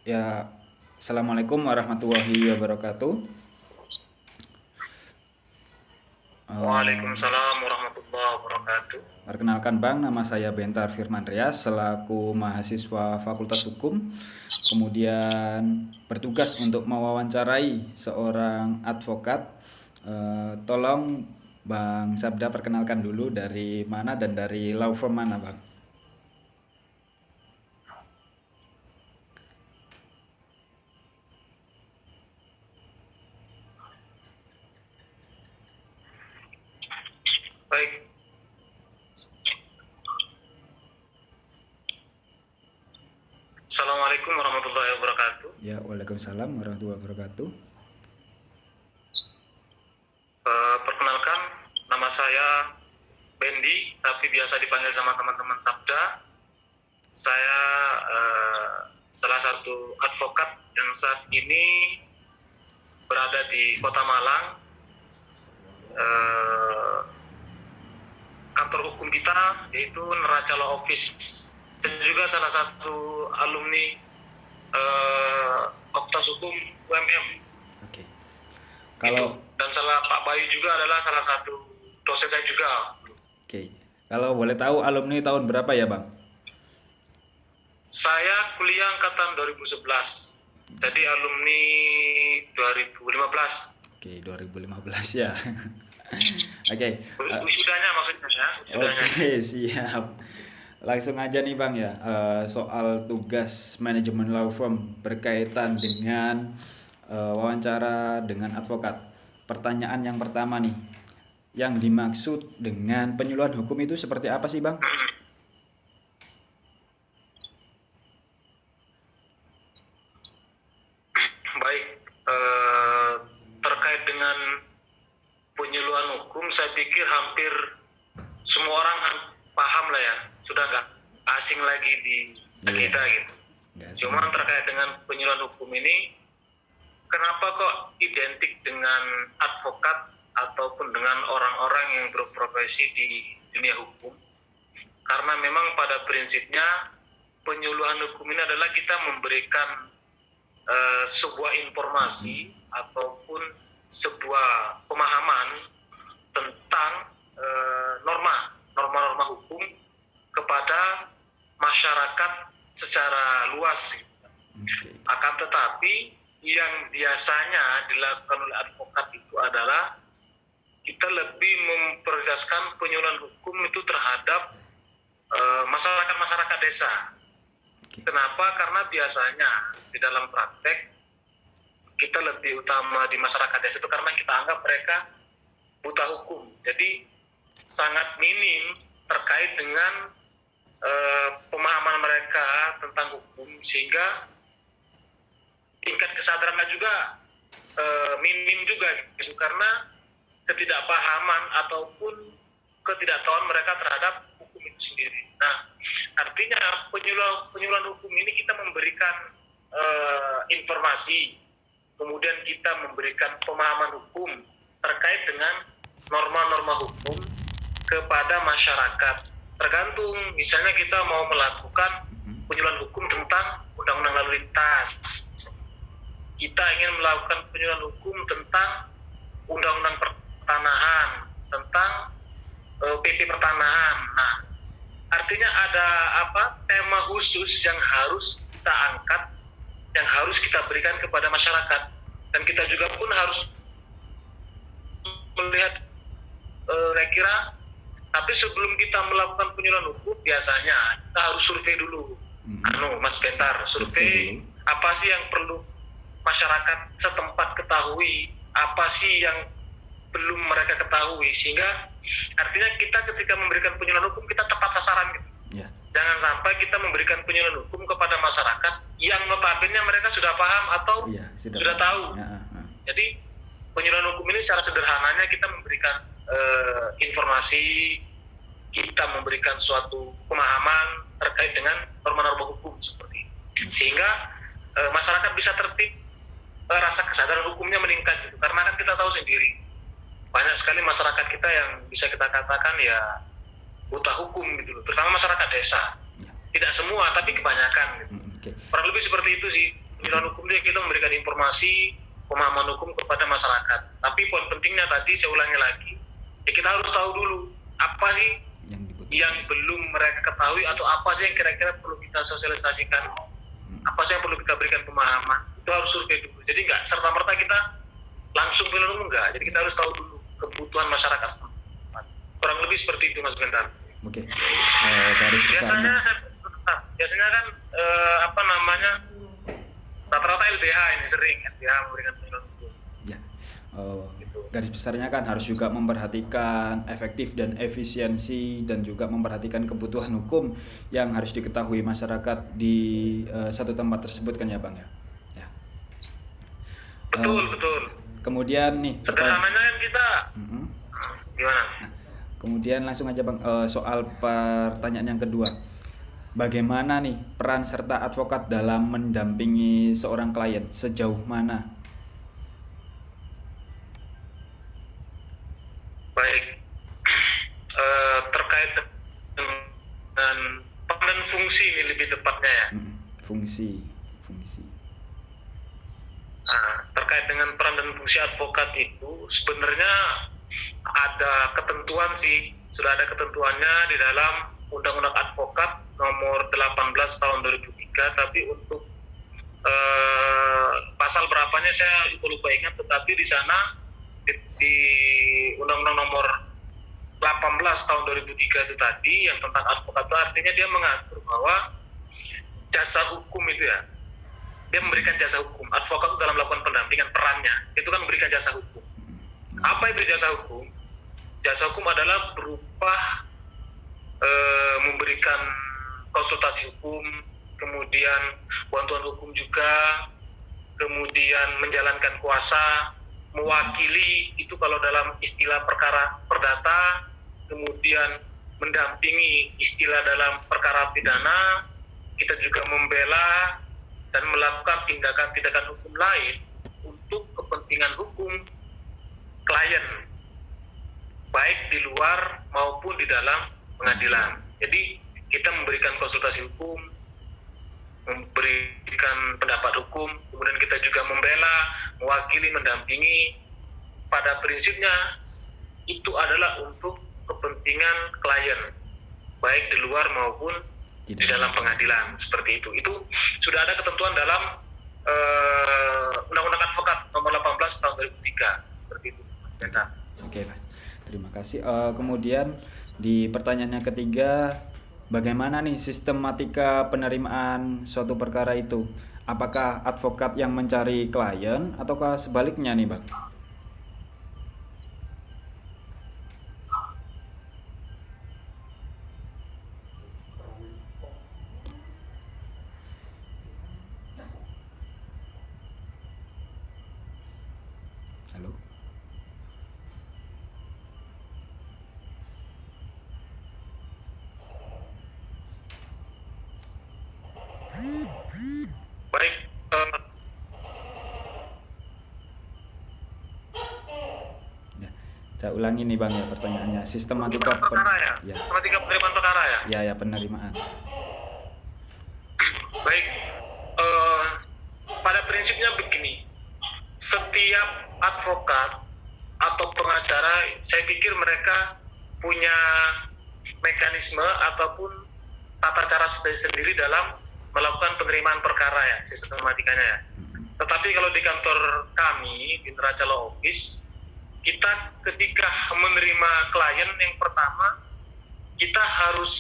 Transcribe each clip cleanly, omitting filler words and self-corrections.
Ya, Assalamualaikum warahmatullahi wabarakatuh. Eh, Waalaikumsalam warahmatullahi wabarakatuh. Perkenalkan Bang, nama saya Bentar Firman Rias selaku mahasiswa Fakultas Hukum. Kemudian bertugas untuk mewawancarai seorang advokat. Tolong Bang Sabda perkenalkan dulu dari mana dan dari law firm mana Bang? Baik, Assalamualaikum warahmatullahi wabarakatuh. Ya, Waalaikumsalam warahmatullahi wabarakatuh. Perkenalkan, nama saya Bendi, tapi biasa dipanggil sama teman-teman Sabda. Saya salah satu advokat yang saat ini berada di Kota Malang. Eh, Kantor hukum kita yaitu Neraca Law Office. Saya juga salah satu alumni Fakultas Hukum UMM. Oke. Itu, Kalau dan Pak Bayu juga adalah salah satu dosen saya juga. oke. Kalau boleh tahu alumni tahun berapa ya, Bang? Saya kuliah angkatan 2011, jadi alumni 2015. Oke, 2015 ya. Oke, Wisudanya maksudnya ya, wisudanya. oke, siap. Langsung aja nih Bang ya, soal tugas manajemen law firm berkaitan dengan wawancara dengan advokat. Pertanyaan yang pertama nih, yang dimaksud dengan penyuluhan hukum itu seperti apa sih Bang? Baik, eh, terkait dengan penyuluhan hukum, saya pikir hampir semua orang paham lah ya, sudah nggak asing lagi di Iya, kita gitu. nggak asing Cuman lagi. terkait dengan penyuluhan hukum ini, kenapa kok identik dengan advokat ataupun dengan orang-orang yang berprofesi di dunia hukum? Karena memang pada prinsipnya penyuluhan hukum ini adalah kita memberikan sebuah informasi ataupun sebuah pemahaman tentang norma-norma hukum kepada masyarakat secara luas. Oke, Akan tetapi yang biasanya dilakukan oleh advokat itu adalah kita lebih memprioritaskan penyuluhan hukum itu terhadap masyarakat-masyarakat desa. oke, Kenapa? Karena biasanya di dalam praktek kita lebih utama di masyarakat desa itu karena kita anggap mereka buta hukum. Jadi sangat minim terkait dengan pemahaman mereka tentang hukum, sehingga tingkat kesadarannya juga minim juga gitu, karena ketidakpahaman ataupun ketidaktahuan mereka terhadap hukum itu sendiri. Nah, artinya penyuluhan hukum ini kita memberikan informasi, kemudian kita memberikan pemahaman hukum terkait dengan norma-norma hukum kepada masyarakat. Tergantung, misalnya kita mau melakukan penyuluhan hukum tentang undang-undang lalu lintas, kita ingin melakukan penyuluhan hukum tentang undang-undang pertanahan, tentang PP pertanahan. Nah, artinya ada tema khusus yang harus kita angkat, yang harus kita berikan kepada masyarakat, dan kita juga pun harus melihat kira-kira. Tapi sebelum kita melakukan penyuluhan hukum, biasanya kita harus survei dulu. Mas Bentar, survei apa sih yang perlu masyarakat setempat ketahui, apa sih yang belum mereka ketahui, sehingga artinya kita ketika memberikan penyuluhan hukum kita tepat sasaran gitu. ya, Jangan sampai kita memberikan penyuluhan hukum kepada masyarakat yang notabene mereka sudah paham atau iya, sudah Bang. tahu. Ya, Jadi penyuluhan hukum ini secara sederhananya kita memberikan informasi, kita memberikan suatu pemahaman terkait dengan norma-norma hukum seperti ini, sehingga masyarakat bisa tertib, rasa kesadaran hukumnya meningkat gitu. Karena kan kita tahu sendiri banyak sekali masyarakat kita yang bisa kita katakan ya buta hukum gitu loh, terutama masyarakat desa. ya. Tidak semua tapi kebanyakan gitu. Oke. Kurang lebih seperti itu sih. penyuluhan hukum itu kita memberikan informasi pemahaman hukum kepada masyarakat. Tapi poin pentingnya tadi saya ulangi lagi, ya kita harus tahu dulu apa sih yang belum mereka ketahui atau apa sih yang kira-kira perlu kita sosialisasikan, apa sih yang perlu kita berikan pemahaman. Itu harus survei dulu. Jadi nggak serta-merta kita langsung penyuluhan hukum, enggak. Jadi kita harus tahu dulu kebutuhan masyarakat. Kurang lebih seperti itu, Mas Bentar. Oke. Biasanya kan rata-rata LBH ini sering LBH memberikan penyuluhan hukum. Ya. Garis besarnya kan harus juga memperhatikan efektif dan efisiensi dan juga memperhatikan kebutuhan hukum yang harus diketahui masyarakat di satu tempat tersebut kan ya Bang ya. Ya. Betul. Kemudian nih sederhananya kan kita gimana? Nah, kemudian langsung aja Bang, soal pertanyaan yang kedua. Bagaimana nih peran serta advokat dalam mendampingi seorang klien? Sejauh mana? Baik, terkait dengan peran dan fungsi ini lebih tepatnya ya. Fungsi. Nah, terkait dengan peran dan fungsi advokat itu sebenarnya ada ketentuan sih, sudah ada ketentuannya di dalam Undang-Undang Advokat nomor 18 tahun 2003, tapi untuk pasal berapanya saya lupa ingat, tetapi di sana di Undang-Undang nomor 18 tahun 2003 itu tadi yang tentang advokat itu artinya dia mengatur bahwa jasa hukum itu ya, dia memberikan jasa hukum. Advokat itu dalam melakukan pendampingan perannya itu kan memberikan jasa hukum. Apa itu jasa hukum? Jasa hukum adalah berupa memberikan konsultasi hukum, kemudian bantuan hukum juga, kemudian menjalankan kuasa, mewakili itu kalau dalam istilah perkara perdata, kemudian mendampingi istilah dalam perkara pidana, kita juga membela dan melakukan tindakan-tindakan hukum lain untuk kepentingan hukum klien, baik di luar maupun di dalam pengadilan. Jadi kita memberikan konsultasi hukum, memberikan pendapat hukum, kemudian kita juga membela, mewakili, mendampingi. Pada prinsipnya itu adalah untuk kepentingan klien, baik di luar maupun di dalam pengadilan, seperti itu. Itu sudah ada ketentuan dalam Undang-Undang Advokat nomor 18 tahun 2003, seperti itu. Oke, Mas. Terima kasih. Kemudian di pertanyaan yang ketiga, bagaimana nih sistematika penerimaan suatu perkara itu? Apakah advokat yang mencari klien ataukah sebaliknya nih, Bang? Halo? Baik, Saya ulangi nih Bang ya pertanyaannya. Sistematika perkara ya? Sistematika penerimaan perkara ya? Ya, penerimaan. Baik, pada prinsipnya begini, setiap advokat atau pengacara, saya pikir mereka punya mekanisme ataupun tata cara sendiri dalam melakukan penerimaan perkara ya, sistematikanya ya. Tetapi kalau di kantor kami, di Neraca Law Office, kita ketika menerima klien yang pertama, kita harus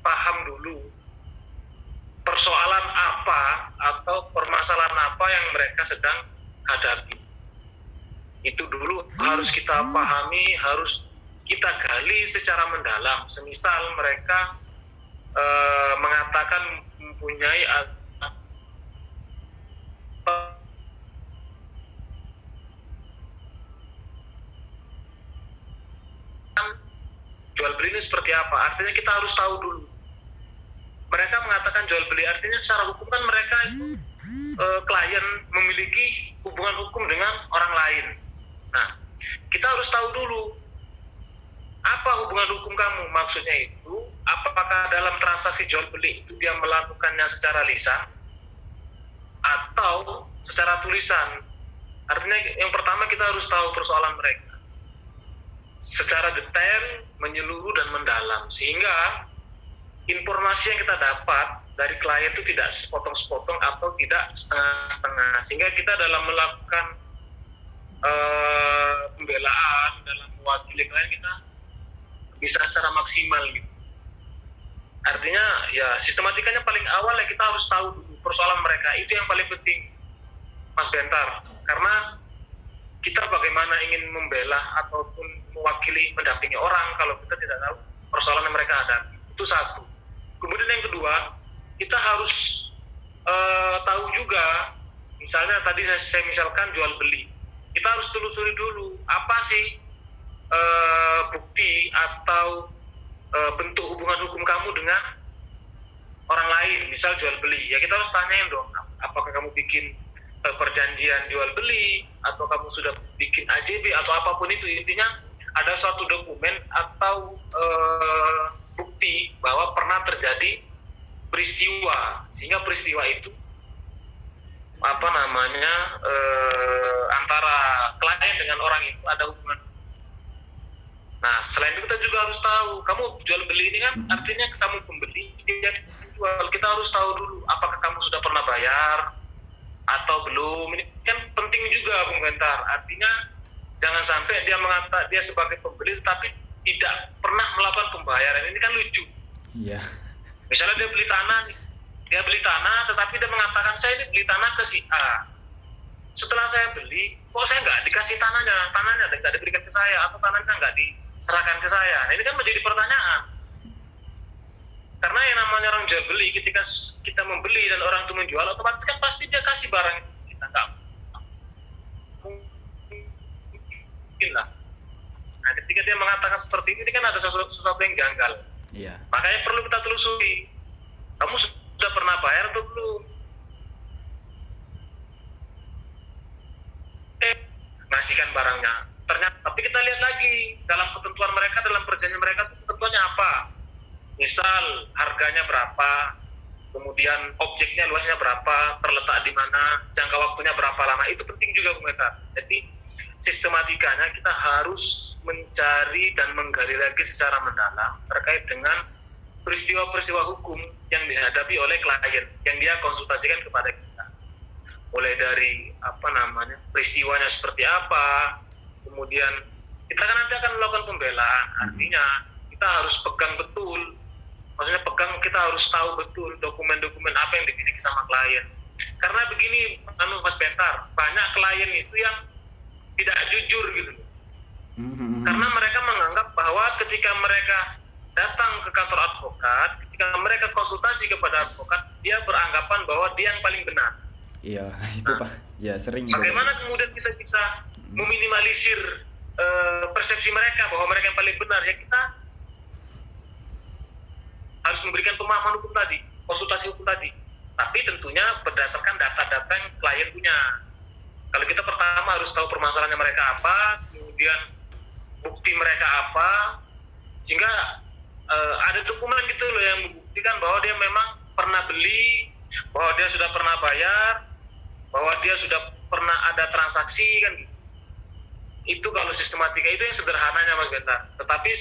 paham dulu persoalan apa atau permasalahan apa yang mereka sedang hadapi. Itu dulu harus kita pahami, harus kita gali secara mendalam. Semisal mereka mengatakan mempunyai jual beli ini seperti apa, artinya kita harus tahu dulu. Mereka mengatakan jual beli, artinya secara hukum kan mereka klien memiliki hubungan hukum dengan orang lain. Nah, kita harus tahu dulu apa hubungan hukum kamu, maksudnya itu apakah dalam transaksi jual beli itu dia melakukannya secara lisan atau atau secara tulisan. Artinya yang pertama kita harus tahu persoalan mereka secara detail, menyeluruh dan mendalam, sehingga informasi yang kita dapat dari klien itu tidak sepotong-sepotong atau tidak setengah-setengah, sehingga kita dalam melakukan pembelaan, dalam mewakili klien kita bisa secara maksimal gitu. Artinya ya sistematikanya paling awal ya kita harus tahu dulu persoalan mereka, itu yang paling penting Mas Bentar, karena kita bagaimana ingin membela ataupun mewakili, mendampingi orang kalau kita tidak tahu persoalan yang mereka hadapi, itu satu. Kemudian yang kedua, kita harus tahu juga, misalnya tadi saya misalkan jual beli, kita harus telusuri dulu apa sih bukti atau bentuk hubungan hukum kamu dengan orang lain, misal jual beli, ya kita harus tanyain dong, apakah kamu bikin perjanjian jual beli atau kamu sudah bikin AJB atau apapun itu, intinya ada suatu dokumen atau bukti bahwa pernah terjadi peristiwa, sehingga peristiwa itu antara klien dengan orang itu ada hubungan. Nah, selain itu kita juga harus tahu, kamu jual beli ini kan artinya kamu pembeli, dia jual. Kita harus tahu dulu apakah kamu sudah pernah bayar atau belum. Ini kan penting juga, Bung Bentar. Artinya jangan sampai dia mengatakan dia sebagai pembeli tapi tidak pernah melakukan pembayaran. Ini kan lucu. Iya. Misalnya dia beli tanah tetapi dia mengatakan saya ini beli tanah ke si A. Setelah saya beli, kok saya nggak dikasih tanahnya nggak diberikan ke saya, atau tanahnya nggak diserahkan ke saya. Nah, ini kan menjadi pertanyaan. Karena yang namanya orang jual beli, ketika kita membeli dan orang itu menjual, otomatis kan pasti dia kasih barang kita, nggak mungkin lah. Nah, ketika dia mengatakan seperti ini kan ada sesuatu yang janggal. Iya. Makanya perlu kita telusuri. Kamu sudah pernah bayar atau belum? Ngasihkan barangnya. Ternyata, tapi kita lihat lagi dalam ketentuan mereka, dalam perjanjian mereka itu ketentuannya apa? Misal harganya berapa, kemudian objeknya luasnya berapa, terletak di mana, jangka waktunya berapa lama, itu penting juga Bung Meta. Jadi sistematikanya kita harus mencari dan menggali lagi secara mendalam terkait dengan peristiwa-peristiwa hukum yang dihadapi oleh klien yang dia konsultasikan kepada kita. Mulai dari peristiwanya seperti apa, kemudian kita kan nanti akan melakukan pembelaan. Artinya kita harus pegang betul, maksudnya kita harus tahu betul dokumen-dokumen apa yang dimiliki sama klien. Karena begini, Mas Bentar, banyak klien itu yang tidak jujur gitu. Karena mereka menganggap bahwa ketika mereka datang ke kantor advokat, ketika mereka konsultasi kepada advokat, dia beranggapan bahwa dia yang paling benar. Iya, itu Pak. Ya, sering. Bagaimana kemudian kita bisa meminimalisir persepsi mereka bahwa mereka yang paling benar? Ya kita harus memberikan pemahaman hukum tadi, konsultasi hukum tadi. Tapi tentunya berdasarkan data-data yang klien punya. Kalau kita pertama harus tahu permasalahannya mereka apa, kemudian bukti mereka apa, sehingga ada dokumen gitu loh yang membuktikan bahwa dia memang pernah beli, bahwa dia sudah pernah bayar, bahwa dia sudah pernah ada transaksi kan gitu. Itu kalau sistematika itu yang sederhananya Mas Bentar. Tetapi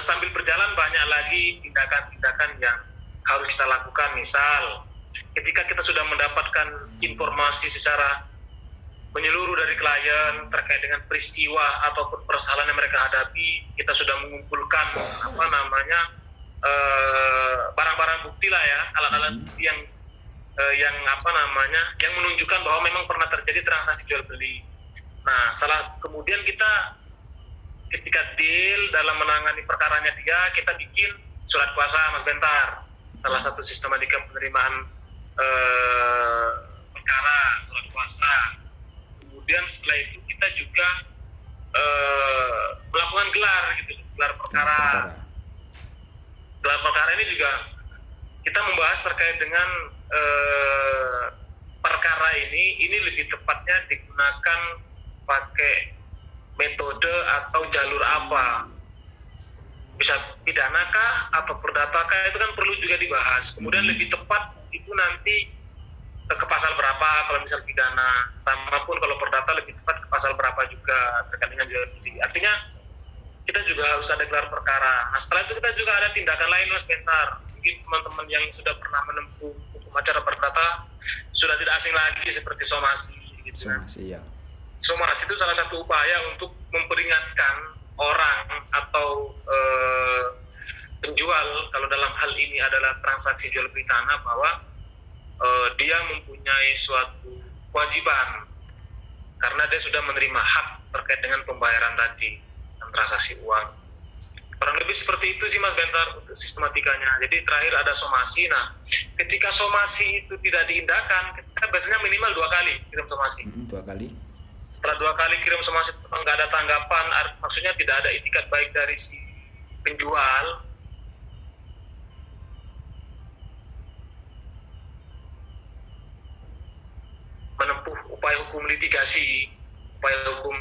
sambil berjalan banyak lagi tindakan-tindakan yang harus kita lakukan. Misal ketika kita sudah mendapatkan informasi secara menyeluruh dari klien terkait dengan peristiwa ataupun permasalahan yang mereka hadapi, kita sudah mengumpulkan barang-barang bukti lah ya, alat-alat bukti yang menunjukkan bahwa memang pernah terjadi transaksi jual beli. Nah, kemudian kita ketika deal dalam menangani perkaranya kita bikin surat kuasa Mas Bentar, salah satu sistematika penerimaan perkara, surat kuasa. Kemudian setelah itu kita juga melakukan gelar perkara. Gelar perkara ini juga kita membahas terkait dengan perkara ini lebih tepatnya digunakan pakai metode atau jalur apa, bisa pidanakah atau perdatakah, itu kan perlu juga dibahas. Kemudian lebih tepat itu nanti ke pasal berapa kalau misal pidana, sama pun kalau perdata lebih tepat ke pasal berapa juga terkait dengan jual beli. Artinya kita juga harus ada gelar perkara. Nah setelah itu kita juga ada tindakan lain Mas Bentar. Mungkin teman-teman yang sudah pernah menempuh hukum acara perdata sudah tidak asing lagi seperti somasi gitu kan. Somasi ya. Somasi itu salah satu upaya untuk memperingatkan orang atau penjual, kalau dalam hal ini adalah transaksi jual beli tanah, bahwa dia mempunyai suatu kewajiban karena dia sudah menerima hak terkait dengan pembayaran tadi dan transaksi uang. Kurang lebih seperti itu sih Mas Bentar untuk sistematikanya. Jadi terakhir ada somasi. Nah, ketika somasi itu tidak diindahkan, kita biasanya minimal 2 kali kirim somasi. 2 kali. Setelah 2 kali kirim somasi nggak ada tanggapan, maksudnya tidak ada itikat baik dari si penjual, menempuh upaya hukum litigasi, upaya hukum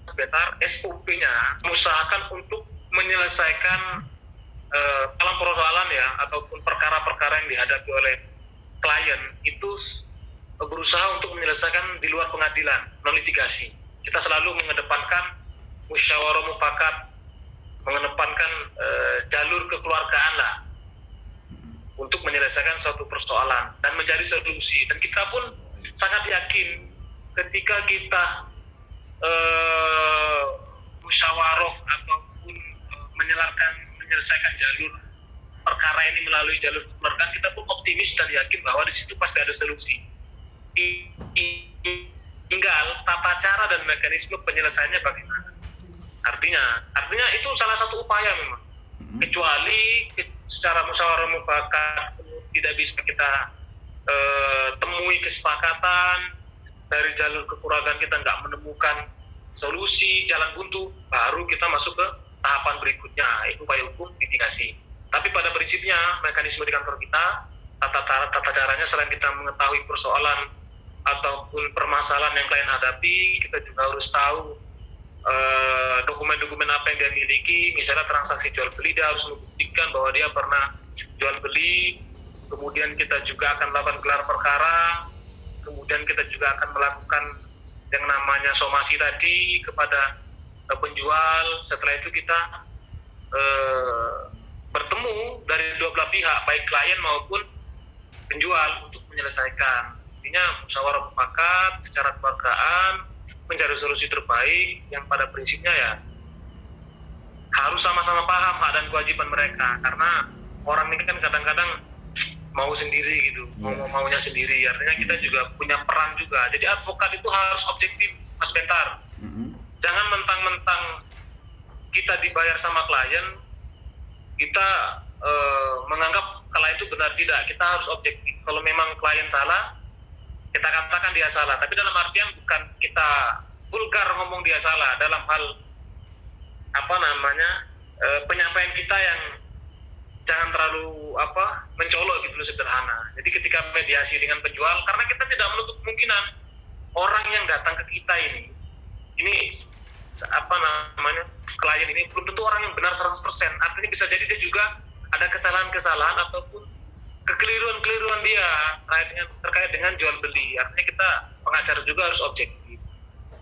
sebentar SOP-nya mengusahakan untuk menyelesaikan dalam persoalan ya ataupun perkara-perkara yang dihadapi oleh klien itu berusaha untuk menyelesaikan di luar pengadilan, non litigasi. Kita selalu mengedepankan musyawarah mufakat, mengedepankan jalur kekeluargaan lah untuk menyelesaikan suatu persoalan dan mencari solusi. Dan kita pun sangat yakin ketika kita musyawarah ataupun menyelesaikan jalur perkara ini melalui jalur kekeluargaan, kita pun optimis dan yakin bahwa di situ pasti ada solusi. Tinggal tata cara dan mekanisme penyelesaiannya bagaimana. Artinya itu salah satu upaya memang. Kecuali secara musyawarah mufakat tidak bisa kita temui kesepakatan, dari jalur kekeluargaan kita nggak menemukan solusi, jalan buntu, baru kita masuk ke tahapan berikutnya, yaitu upaya hukum litigasi. Tapi pada prinsipnya mekanisme di kantor kita, tata caranya selain kita mengetahui persoalan ataupun permasalahan yang klien hadapi, kita juga harus tahu dokumen-dokumen apa yang dia miliki. Misalnya transaksi jual beli, dia harus membuktikan bahwa dia pernah jual beli. Kemudian kita juga akan melakukan gelar perkara, kemudian kita juga akan melakukan yang namanya somasi tadi kepada penjual. Setelah itu kita bertemu dari dua belah pihak, baik klien maupun penjual, untuk menyelesaikan. Intinya musyawarah mufakat secara kekeluargaan, mencari solusi terbaik yang pada prinsipnya ya harus sama-sama paham hak dan kewajiban mereka. Karena orang ini kan kadang-kadang mau sendiri gitu, maunya sendiri. Artinya kita juga punya peran juga. Jadi advokat itu harus objektif, Mas Bentar. Jangan mentang-mentang kita dibayar sama klien, kita menganggap klien itu benar. Tidak, kita harus objektif. Kalau memang klien salah, kita katakan dia salah. Tapi dalam artian bukan kita vulgar ngomong dia salah. Dalam hal penyampaian kita yang jangan terlalu mencolok gitu loh, sederhana. Jadi ketika mediasi dengan penjual, karena kita tidak menutup kemungkinan orang yang datang ke kita ini klien ini belum tentu orang yang benar 100%. Artinya bisa jadi dia juga ada kesalahan-kesalahan ataupun kekeliruan-keliruan dia terkait dengan jual beli. Artinya kita pengacara juga harus objektif.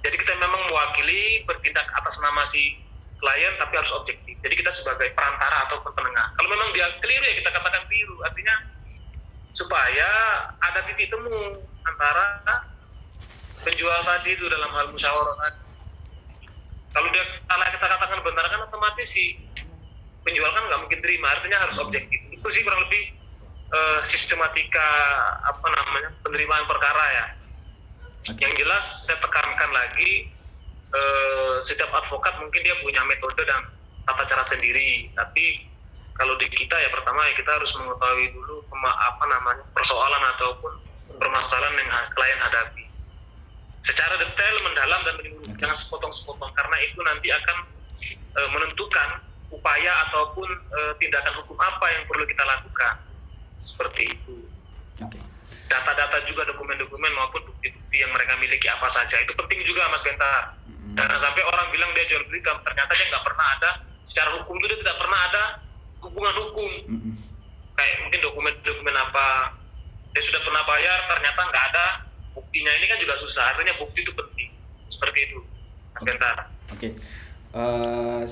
Jadi kita memang mewakili, bertindak atas nama si klien, tapi harus objektif. Jadi kita sebagai perantara ataupun penengah. Kalau memang dia keliru ya kita katakan keliru. Artinya supaya ada titik temu antara penjual tadi itu dalam hal musyawarah tadi. Kalau dia salah kita katakan benar, kan otomatis si penjual kan nggak mungkin terima. Artinya harus objektif. Itu sih kurang lebih sistematika penerimaan perkara ya. Yang jelas saya tekankan lagi, setiap advokat mungkin dia punya metode dan tata cara sendiri. Tapi kalau di kita ya pertama ya kita harus mengetahui dulu persoalan ataupun permasalahan yang klien hadapi secara detail, mendalam dan menyeluruh. Jangan sepotong-sepotong, karena itu nanti akan menentukan upaya ataupun tindakan hukum apa yang perlu kita lakukan. Seperti itu. Data-data juga, dokumen-dokumen maupun bukti-bukti yang mereka miliki apa saja, itu penting juga Mas Bentar. Jangan sampai orang bilang jual belikan, ternyata dia nggak pernah ada secara hukum itu, dia tidak pernah ada hubungan hukum. Kayak mungkin dokumen apa dia sudah pernah bayar, ternyata nggak ada buktinya, ini kan juga susah. Artinya bukti itu penting, seperti itu. Oke.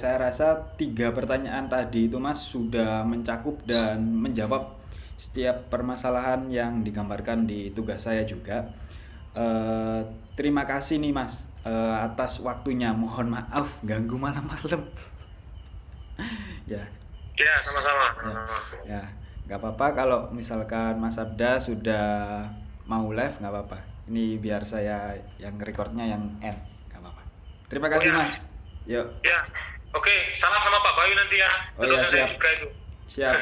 Saya rasa 3 pertanyaan tadi itu Mas sudah mencakup dan menjawab setiap permasalahan yang digambarkan di tugas saya juga. Terima kasih nih Mas atas waktunya. Mohon maaf ganggu malam-malam. Ya, Sama-sama. ya, nggak apa-apa kalau misalkan Mas Abda sudah mau live, nggak apa-apa. Ini biar saya yang recordnya yang end, nggak apa-apa. Terima kasih Mas. Yuk. Ya, oke. Salam sama Pak Bayu nanti ya. Oh ya, siap. Juga itu. Siap.